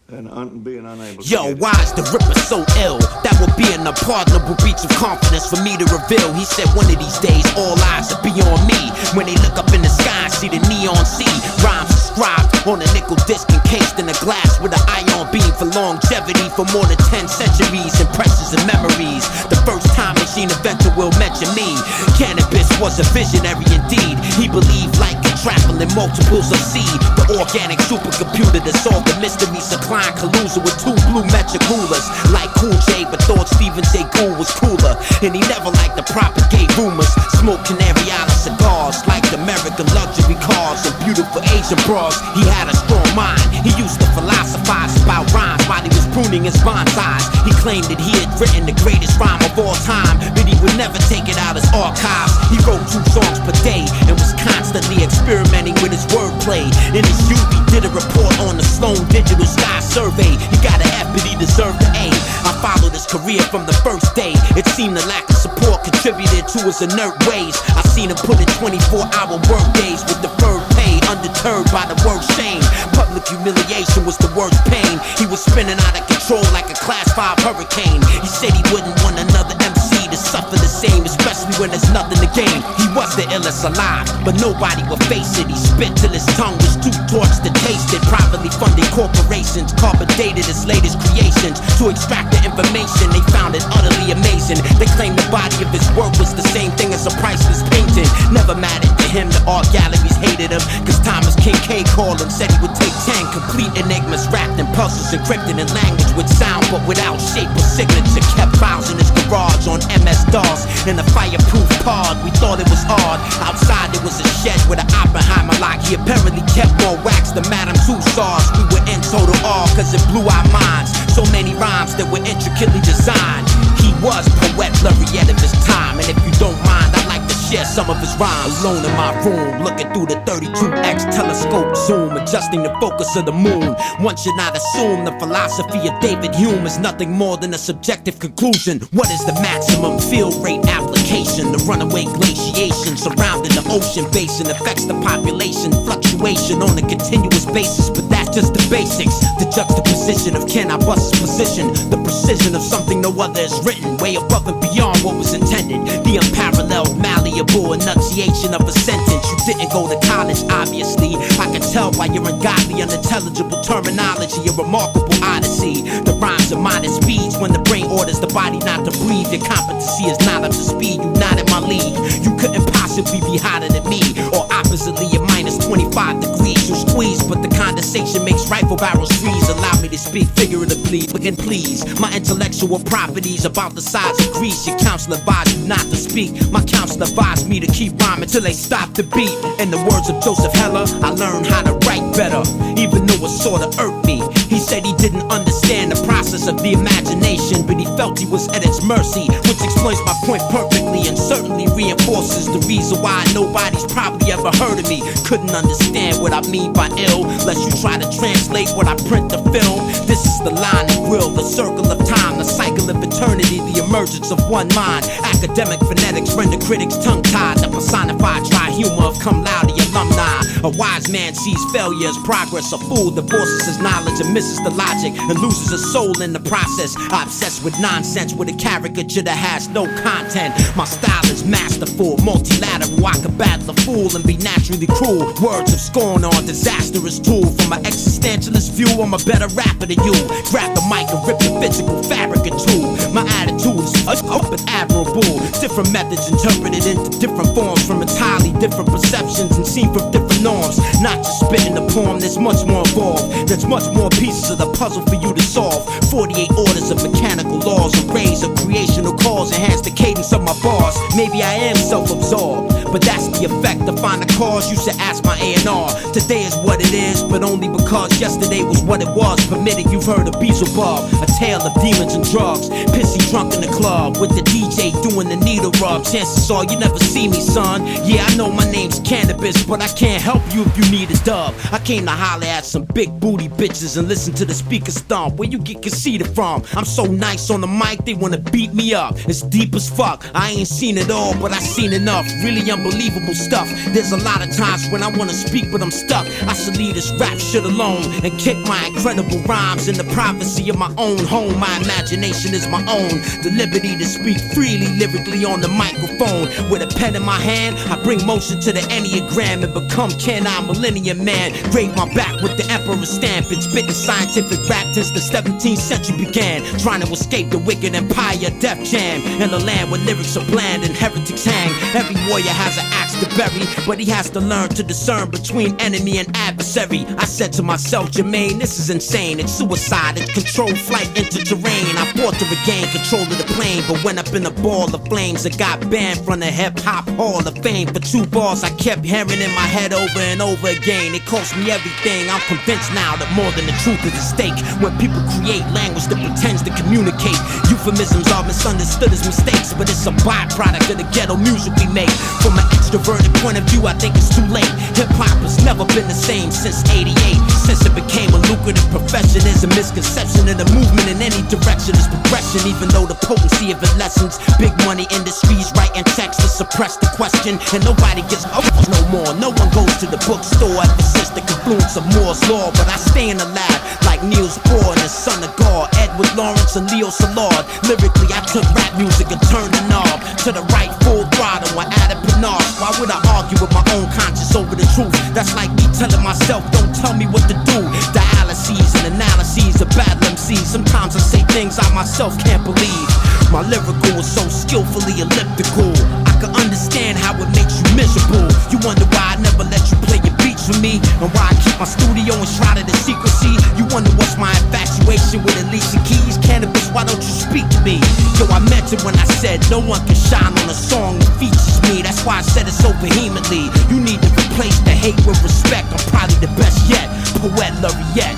and being unable to. Yo, why is the Ripper so ill? That would be an unpardonable breach of confidence for me to reveal. He said one of these days all eyes will be on me. When they look up in the sky and see the neon sea, rhymes inscribed on a nickel disc encased in a glass with an ion beam for longevity for more than 10 centuries. Impressions and memories. The first time machine inventor will mention me. Cannabis was a visionary indeed. He believed like a traveling multiples of C. The organic supercomputer that solved the mysteries of Calusa with two blue metric rulers, like Cool J, but thought Steven J. Gould was cooler. And he never liked to propagate rumors. Smoke Canary Island cigars, like American luxury cars and beautiful Asian bras. He had a strong mind. He used to philosophize about rhymes while he was pruning his bonsais. He claimed that he had written the greatest rhyme of all time, but he would never take it out his archives. He wrote 2 songs per day and was constantly experimenting with his wordplay. In his youth, he did a report on the Sloan Digital Sky Survey. He got an F, but he deserved an A. I followed his career from the first day. It seemed the lack of support contributed to his inert ways. I seen him put in 24-hour work days with deferred pay, undeterred by the word shame. Public humiliation was the worst pain. He was spinning out of control like a class 5 hurricane. He said he wouldn't want another MC to suffer the same, especially when there's nothing to gain. He was the illest alive, but nobody would face it. He spit till his tongue was too torched to taste it. Privately funded corporations carbon dated his latest creations. To extract the information, they found it utterly amazing. They claimed the body of his work was the same thing as a priceless painting. Never mattered to him, the art galleries hated him, cause Thomas Kincaid called him, said he would take 10 complete enigmas wrapped in puzzles, encrypted in language with sound but without shape or signature. Kept files in his garage on MS-DOS in a fireproof pod. We thought it was odd. Outside there was a shed with an Oppenheimer lock. He apparently kept more wax than Madame Tussauds. We were in total awe cause it blew our minds. So many rhymes that were intricately designed. He was poet laureate of his time, and if you don't mind, I'd like to share some of his rhymes. Alone in my room, looking through the 32X telescope zoom, adjusting the focus of the moon. One should not assume the philosophy of David Hume is nothing more than a subjective conclusion. What is the maximum field rate application? The runaway glaciation surrounding the ocean basin affects the population fluctuation on a continuous basis, but that's just the basics. The juxtaposition of can I bust his position, the precision of something no other has written, way above and beyond what was intended. The unparalleled, malleable enunciation of a sentence. You didn't go to college, obviously. I can tell by your ungodly, unintelligible terminology, a remarkable odyssey. The rhymes are modest speeds when the brain orders the body not to breathe. Your competency is not up to speed, you not in my league. You couldn't possibly be hotter than me, or oppositely at minus 25 degrees. You squeeze, but the condensation makes rifle barrels freeze. Allow me to speak figuratively, begin please. My intellectual properties about the size of Greece. Your counselor advised you not to speak. My counselor advised me to keep rhyming till they stop the beat. In the words of Joseph Heller, I learned how to write better, even though it sorta irked me. He said he didn't understand the process of the imagination, but he felt he was at its mercy, which explains my point perfectly and certainly reinforces the reason why nobody's probably ever heard of me. Couldn't understand what I mean by ill, unless you try to translate what I print to film. This is the line and will, the circle of time, the cycle of eternity, the emergence of one mind. Academic phonetics render critics tongue-tied. The personified dry humor of cum laude alumni. A wise man sees failure as progress. A fool divorces his knowledge and misses the logic and loses his soul in the process. I obsess with nonsense with a caricature that has no content. My style is masterful, multilateral. I could battle a fool and be naturally cruel. Words of scorn are a disastrous tool. From an existentialist view, I'm a better rapper than you. Grab the mic and rip the physical fabric in two. My attitude is open, admirable. Different methods interpreted into different forms, from entirely different perceptions and seen from different norms. Not just spitting the poem, there's much more involved. There's much more pieces of the puzzle for you to solve. 48 orders of mechanical laws, arrays of creational cause, enhance the cadence of my bars. Maybe I am self-absorbed, but that's the effect. To find the cause, you should ask my A&R. Today is what it is, but only because yesterday was what it was. Permitted, you've heard of Beelzebub, a tale of demons and drugs. Pissy drunk in the club with the DJ doing the needle rub. Chances are you never see me, son. Yeah, I know my name's Cannabis, but I can't help you if you need a dub. I came to holler at some big booty bitches and listen to the speaker stomp. Where you get conceited from? I'm so nice on the mic, they wanna beat me up. It's deep as fuck. I ain't seen it all, but I seen enough. Really unbelievable stuff. There's a lot of times when I wanna speak, but I'm stuck. I should leave this rap shit alone and kick my incredible rhymes in the privacy of my own home. My imagination is my own. The liberty to speak freely, lyrically on the microphone. With a pen in my hand, I bring motion to the Enneagram and become Can-I Millennium Man. Grave my back with the Emperor's stamp and spitting scientific rap since the 17th century began. Trying to escape the wicked empire, Def Jam, in the land where lyrics are bland and heretics hang. Every warrior has has an axe to bury, but he has to learn to discern between enemy and adversary. I said to myself, Jermaine, this is insane. It's suicide, it's controlled flight into terrain. I fought to regain control of the plane, but went up in a ball of flames and got banned from the hip-hop hall of fame. For 2 bars I kept hearing in my head over and over again. It cost me everything. I'm convinced now that more than the truth is at stake. When people create language that pretends to communicate, euphemisms are misunderstood as mistakes, but it's a byproduct of the ghetto music we make. From an extroverted point of view, I think it's too late. Hip-hop has never been the same since '88. Since it became a lucrative profession, there's a misconception that the movement in any direction is progression, even though the potency of it lessens. Big money industries writing checks to suppress the question, and nobody gets offers no more. No one goes to the bookstore ever since the confluence of Moore's Law, but I stay in the lab like Niels Bohr and the son of God, Edward Lawrence and Leo Szilard. Lyrically, I took rap music and turned the knob to the right full throttle. I added panache. Why would I argue with my own conscience over the truth? That's like me telling myself, don't tell me what to do. Dialyses and analyses of battle MCs. Sometimes I say things I myself can't believe. My lyrical is so skillfully elliptical. I can understand how it makes you miserable. You wonder why I never let you play your beats with me, and why I keep my studio enshrouded in secrecy. You wonder what's my infatuation with Alicia Keys. Cannabis, why don't you speak to me? Yo, I meant it when I said no one can shine on a song that features me. That's why I said it so vehemently. You need to replace the hate with respect. I'm probably the best yet, poet laureate.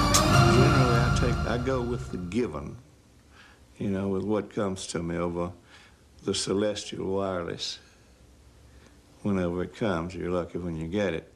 Generally, I go with the given, you know, with what comes to me over the celestial wireless. Whenever it comes, you're lucky when you get it.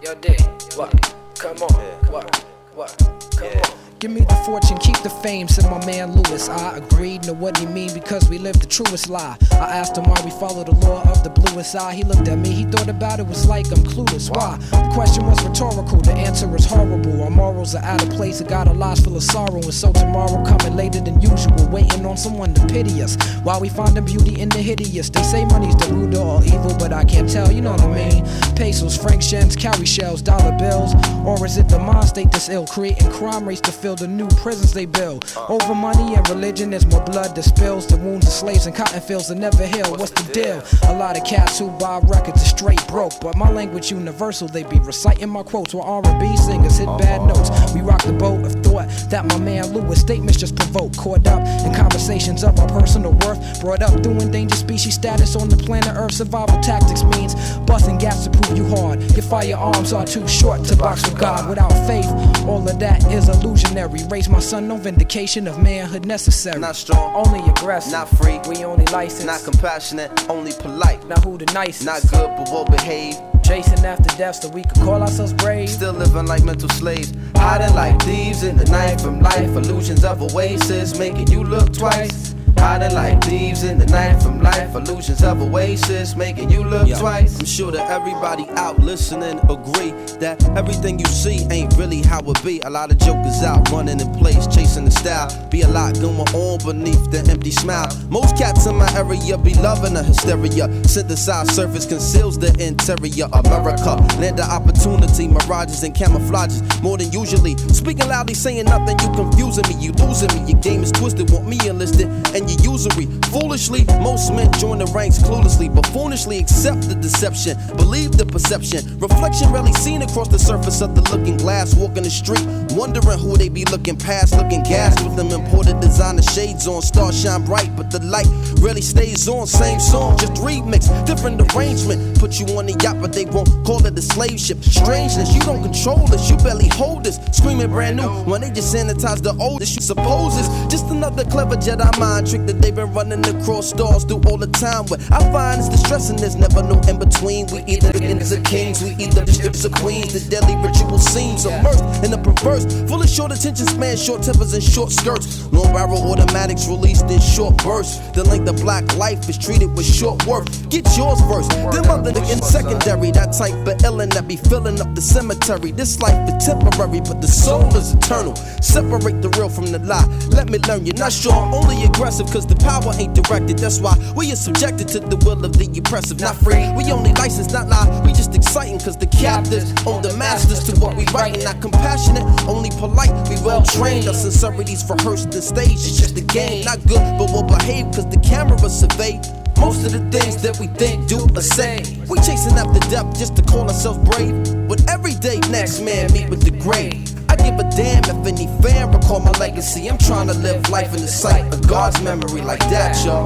Yo, D, what? Come on, what? Come on. Give me the fortune, keep the fame, said my man Lewis. I agreed, know what he mean, because we live the truest lie. I asked him why we follow the law of the bluest eye. He looked at me, he thought about it, was like I'm clueless. Why? The question was rhetorical, the answer is horrible. Our morals are out of place, I got our lives full of sorrow. And so tomorrow coming later than usual, waiting on someone to pity us, while we finding beauty in the hideous. They say money's the root of all evil, but I can't tell, you know what I mean. Pesos, franc shens, cowrie shells, dollar bills. Or is it the mind state that's ill, creating crime rates to fill the new prisons they build? Over money and religion, there's more blood that spills. The wounds of slaves and cotton fields that never heal. What's the deal? A lot of cats who buy records are straight broke, but my language universal. They be reciting my quotes while R&B singers hit bad notes. We rock the boat of thought that my man Lewis statements just provoke. Caught up in conversations of our personal worth, brought up through endangered species status on the planet Earth. Survival tactics means busting gaps to prove you hard. Your firearms are too short to box with God. Without faith, all of that is illusionary. Raise my son, no vindication of manhood necessary. Not strong, only aggressive. not free, We only licensed. not compassionate, only polite. Now who the nicest? Not good but well behaved. Chasing after death so we could call ourselves brave. Still living like mental slaves, hiding like thieves in the night from life. Illusions of oasis making you look twice. Hiding like thieves in the night from life. Illusions of oasis making you look twice. I'm sure that everybody out listening agree that everything you see ain't really how it be. A lot of jokers out running in place, chasing the style. Be a lot going on beneath the empty smile. Most cats in my area be loving the hysteria. Synthesized surface conceals the interior. America, land of opportunity, mirages and camouflages more than usually. Speaking loudly, saying nothing, you confusing me, you losing me. Your game is twisted, want me enlisted, and you usury. Foolishly, most men join the ranks cluelessly, but foolishly accept the deception, believe the perception. Reflection rarely seen across the surface of the looking glass. Walking the street, wondering who they be looking past. Looking gas with them imported designer shades on. Stars shine bright, but the light rarely stays on. Same song, just remix, different arrangement. Put you on the yacht, but they won't call it a slave ship. Strangeness, you don't control this, you barely hold this. Screaming brand new when they just sanitize the oldest. You suppose it's just another clever Jedi mind trick that they've been running across stars through all the time. What I find is distressing, there's never no in between. We either kings or kings, we either strips or queens. The deadly ritual seems immersed in the perverse, full of short attention span, short tempers and short skirts. Long barrel automatics released in short bursts. The length of black life is treated with short worth. Get yours first, then other in secondary. That type of illin' that be filling up the cemetery. This life is temporary, but the soul is eternal. Separate the real from the lie. Let me learn you're not strong, only aggressive, cause the power ain't directed. That's why we are subjected to the will of the oppressive. Not free, we only license, not lie. We just exciting, cause the captives own the masters to what we writing. Not compassionate, only polite. We well trained, our sincerity's rehearsed and staged. It's just a game, not good, but we'll behave, cause the camera survey. most of the things that we think, do, or say. We chasing after depth just to call ourselves brave. But every day, next man meet with the grave. I give a damn if any fan recall my legacy. I'm trying to live life in the sight of God's memory like that, y'all.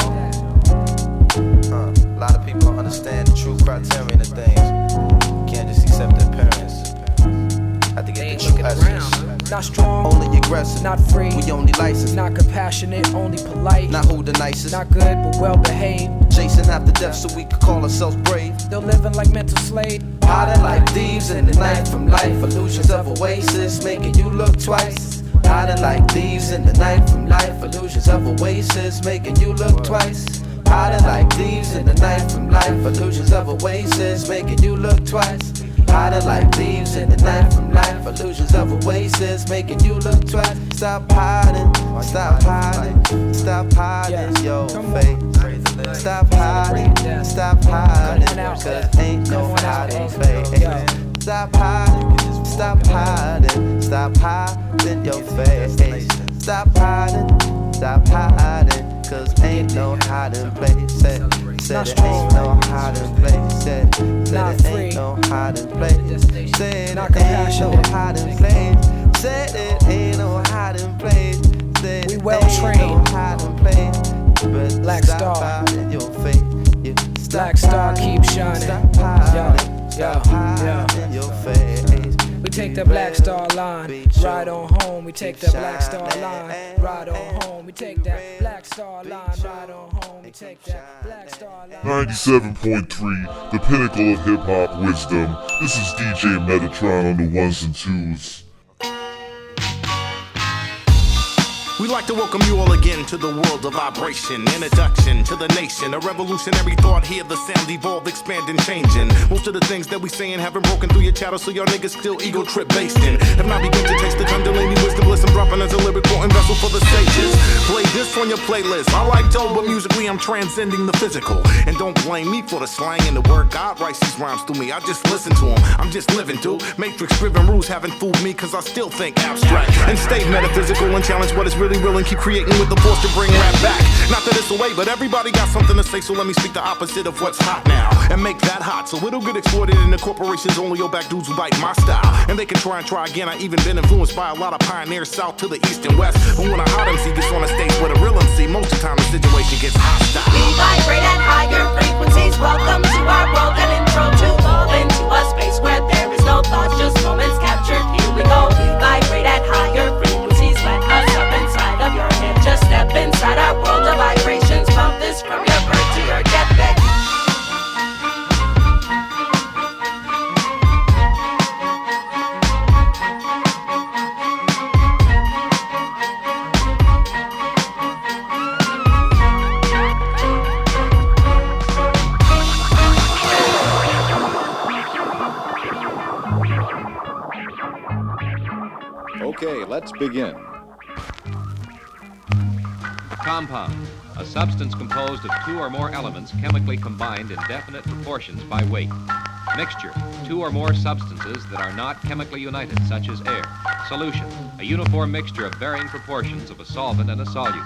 A lot of people don't understand the true criterion of things. Can't just accept the appearance. Have to get the true essence. Not strong, only aggressive. Not free, we only licensed. Not compassionate, only polite. Not who the nicest. Not good, but well behaved. Chasing after death so we could call ourselves brave. Still living like mental slaves. Hiding like thieves in the night from life. Illusions of oasis making you look twice. Hiding like thieves in the night from life. Illusions of oasis making you look twice. Hiding like thieves in the night from life. Illusions of oasis making you look twice. Hiding like thieves in the night from life. Illusions of oasis making you look twice. Stop hiding, stop hiding, stop hiding your face. Stop hiding, stop hiding, cause ain't no hiding face. Stop hiding, stop hiding, stop hiding your face. Stop hiding, cause ain't no hiding place. Said it ain't no hiding place. Said it ain't no hiding place. Said it ain't no hiding place. Said it ain't no hiding place. Said we well trained. No hiding place. But Black stop Star. hiding your face. Black Star keep shining. Stop hiding. Stop Yeah. hiding your face. We take the Black Star line, ride on home. We take the Black Star line, ride on home. We take that Black Star line, ride on home. We take that Black Star line. 97.3, the pinnacle of hip hop wisdom. This is DJ Metatron on the ones and twos. We'd like to welcome you all again to the world of vibration. Introduction to the nation, a revolutionary thought. Hear the sound evolve, expanding, changing. Most of the things that we saying haven't broken through your chatter, so y'all niggas still ego trip based in. Have not begun to taste the Kundalini wisdom bliss I'm dropping as a lyric potent vessel for the sages. Play this on your playlist. I like dope, but musically I'm transcending the physical. And don't blame me for the slang and the word. God writes these rhymes through me. I just listen to them. I'm just living through. Matrix driven rules haven't fooled me, cause I still think abstract. And stay metaphysical and challenge what is really real and keep creating with the force to bring rap back. Not that it's away, but everybody got something to say, so let me speak the opposite of what's hot now and make that hot so it'll get exploited in the corporations. Only your back dudes who bite my style, and they can try and try again. I even been influenced by a lot of pioneers south to the east and west, but when a hot MC gets on a stage with a real MC, most of the time the situation gets hostile. We vibrate at higher frequencies. Welcome to our world, an intro to evolve into a space where there is no thoughts, just moments captured. Here we go. We vibrate at higher frequencies. Let us up inside of your head. Just step inside our world of vibrations. Pump this from your birth to your deathbed. Okay, let's begin. Compound, a substance composed of two or more elements chemically combined in definite proportions by weight. Mixture, two or more substances that are not chemically united, such as air. Solution, a uniform mixture of varying proportions of a solvent and a solute.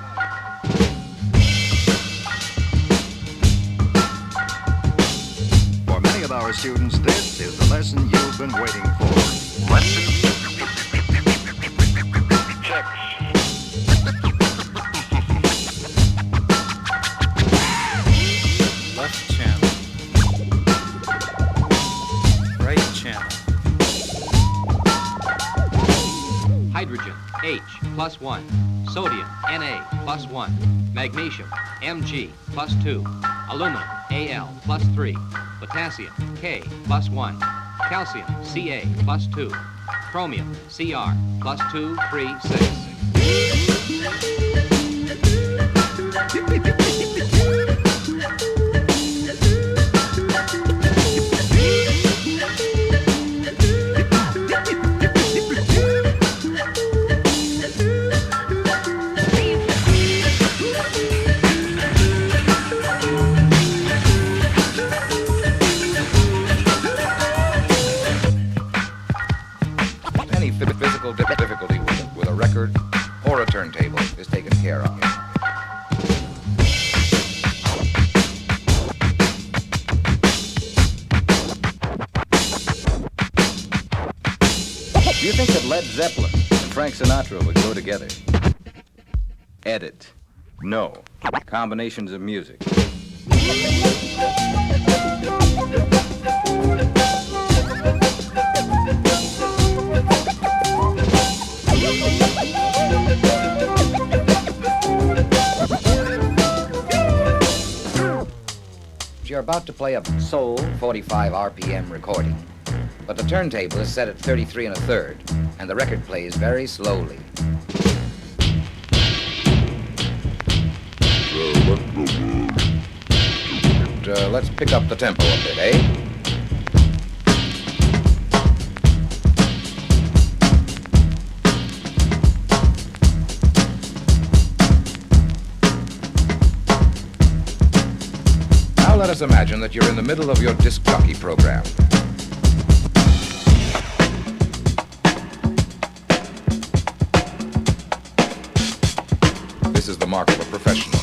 For many of our students, this is the lesson you've been waiting for. Lesson Left channel. Right channel. Hydrogen, H, +1. Sodium, Na, +1. Magnesium, Mg, +2. Aluminum, Al, +3. Potassium, K, +1. Calcium, Ca, +2. Chromium, Cr, +2, 3, 6. Any physical difficulty with a record or a turntable is taken care of. Do you think that Led Zeppelin and Frank Sinatra would go together? Edit. No. Combinations of music. You're about to play a soul 45 RPM recording, but the turntable is set at 33 1/3, and the record plays very slowly. Let's pick up the tempo a bit, eh? Now let us imagine that you're in the middle of your disc jockey program. This is the mark of a professional.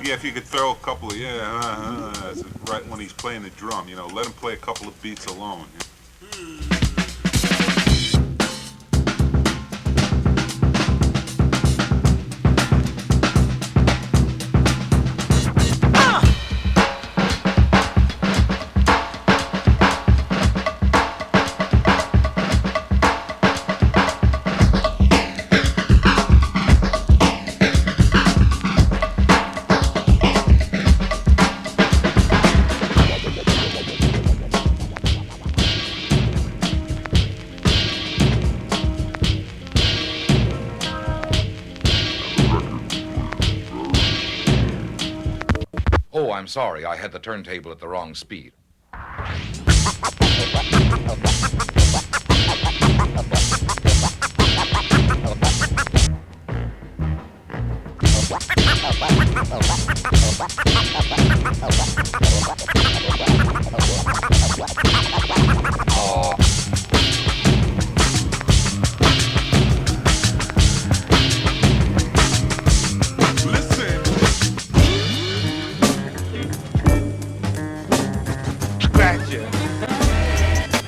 Yeah, if you could throw a couple of, right when he's playing the drum, you know, let him play a couple of beats alone. Oh, I'm sorry, I had the turntable at the wrong speed.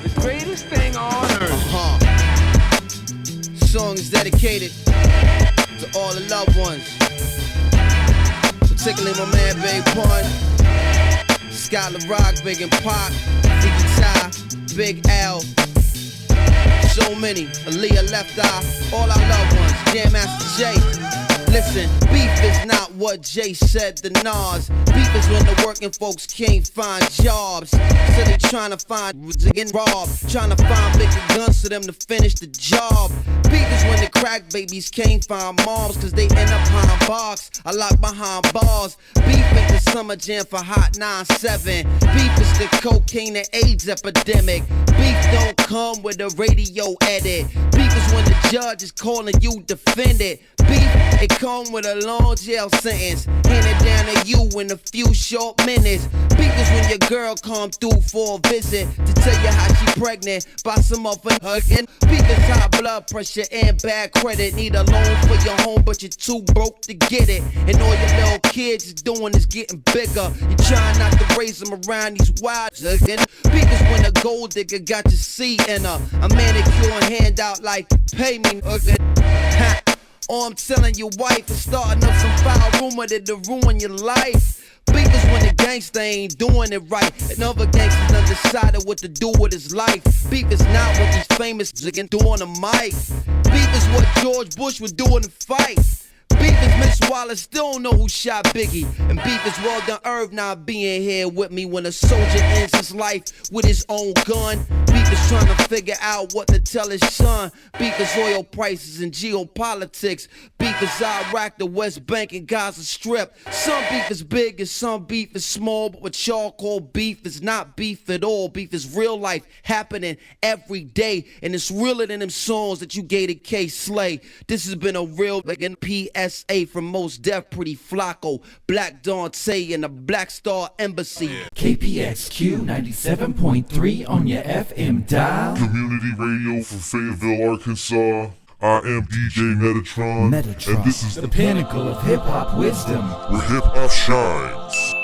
The greatest thing on earth. Song is dedicated to all the loved ones, particularly my man Big Pun, Skylar Rock, Big and Pop, Biggie Ty, Big L, so many, Aaliyah Left Eye, all our loved ones, Jam Master Jay. Listen, beef is not what Jay said to Nas. Beef is when the working folks can't find jobs. So they tryna find and rob, tryna find bigger guns for them to finish the job. Beef is when the crack babies can't find moms, cause they end up behind bars. I lock behind bars. Beef ain't the summer jam for Hot 97. Beef is the cocaine and AIDS epidemic. Beef don't come with a radio edit. Beef is when the judge is calling you defendant. Beef, it come with a long jail sentence, handed down to you in a few short minutes. Beef is when your girl come through for a visit to tell you how she pregnant by some other hugging. Beef is high blood pressure and bad credit. Need a loan for your home, but you're too broke to get it. And all your little kids is doing is getting bigger. You trying not to raise them around these wild hugging. Beef is when a gold digger got your seed in her. A manicure and handout like pay me hugging. Or I'm telling your wife and starting up some foul rumor that'll ruin your life. Beef is when the gangster ain't doing it right, and other gangsters undecided what to do with his life. Beef is not what these famous niggas do on the mic. Beef is what George Bush would do in the fight. Beef is Miss Wallace still don't know who shot Biggie. And beef is Well Done Irv not being here with me when a soldier ends his life with his own gun. Beef is trying to figure out what to tell his son. Beef is oil prices and geopolitics. Beef is Iraq, the West Bank, and Gaza Strip. Some beef is big and some beef is small, but what y'all call beef is not beef at all. Beef is real life happening every day, and it's realer than them songs that you gave to K Slay. This has been a real PSA from Most Def, Pretty Flacco, Black Dante, and the Black Star Embassy. KPXQ 97.3 on your FM dial. Community radio from Fayetteville, Arkansas. I am DJ Metatron, and this is the pinnacle of hip-hop wisdom, where hip-hop shines.